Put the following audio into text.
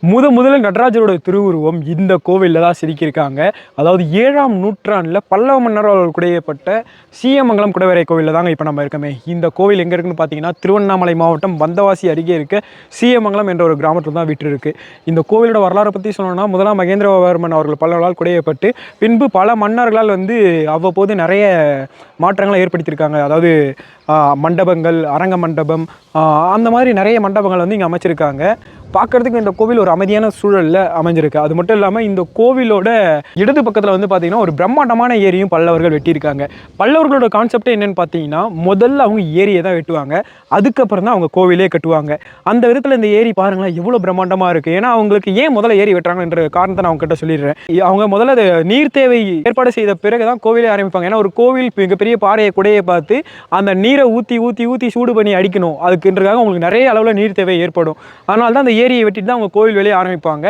முதல்ல நடராஜரோட திருவுருவம் இந்த கோவில்ல தான் செதுக்கியிருக்காங்க. அதாவது 7ஆம் நூற்றாண்டுல பல்லவ மன்னரால் குடையப்பட்ட சீயமங்கலம் குடைவரை கோவில்ல தாங்க இப்ப நம்ம இருக்கோமே. இந்த கோவில் எங்க இருக்குன்னு பார்த்தீங்கன்னா, திருவண்ணாமலை மாவட்டம் வந்தவாசி அருகே இருக்க சீயமங்கலம் என்ற ஒரு கிராமத்துல தான் விற்றிருக்கு. இந்த கோவிலோட வரலாற பத்தி சொல்லணும்னா, முதலாம் மகேந்திரவர்மன் அவர்கள் பல்லவர்களால் குடையப்பட்டு, பின்பு பல மன்னர்களால் அவ்வப்போது நெறைய மாற்றங்கள ஏற்படுத்தியிருக்காங்க. அதாவது மண்டபங்கள், அரங்க மண்டபம், அந்த மாதிரி நெறைய மண்டபங்கள் இங்க அமைச்சிருக்காங்க. பார்க்கறதுக்கு இந்த கோவில் ஒரு அமைதியான சூழல்ல அமைஞ்சிருக்கு. அது மட்டும் இல்லாம இந்த கோவிலோட இடது பக்கத்துல பார்த்தீங்கன்னா, ஒரு பிரம்மாண்டமான ஏரியும் பல்லவர்கள் வெட்டியிருக்காங்க. பல்லவர்களோட கான்செப்ட்டே என்னன்னு பார்த்தீங்கன்னா, முதல்ல அவங்க ஏரிய தான் வெட்டுவாங்க. அதுக்கப்புறம் தான் அவங்க கோவிலே கட்டுவாங்க. அந்த விதத்துல இந்த ஏரி பாருங்களேன் எவ்வளோ பிரம்மாண்டமா இருக்கு. ஏன்னா அவங்களுக்கு ஏன் முதல்ல ஏரி வெட்டுறாங்கன்ற காரணத்த நான் உங்ககிட்ட சொல்லிடுறேன். அவங்க முதல்ல அது நீர் தேவை ஏற்பாடு செய்த பிறகு தான் கோவிலே ஆரம்பிப்பாங்க. ஏன்னா ஒரு கோவில் மிகப்பெரிய பாறையை குடையை பார்த்து அந்த நீரை ஊத்தி ஊத்தி ஊத்தி சூடு பண்ணி அடிக்கணும். அதுக்குன்றதுக்காக உங்களுக்கு நிறைய அளவுல நீர் தேவை ஏற்படும். அதனால தான் அந்த ஏரியை வெட்டிட்டு தான் அவங்க கோவில் வேலையை ஆரம்பிப்பாங்க.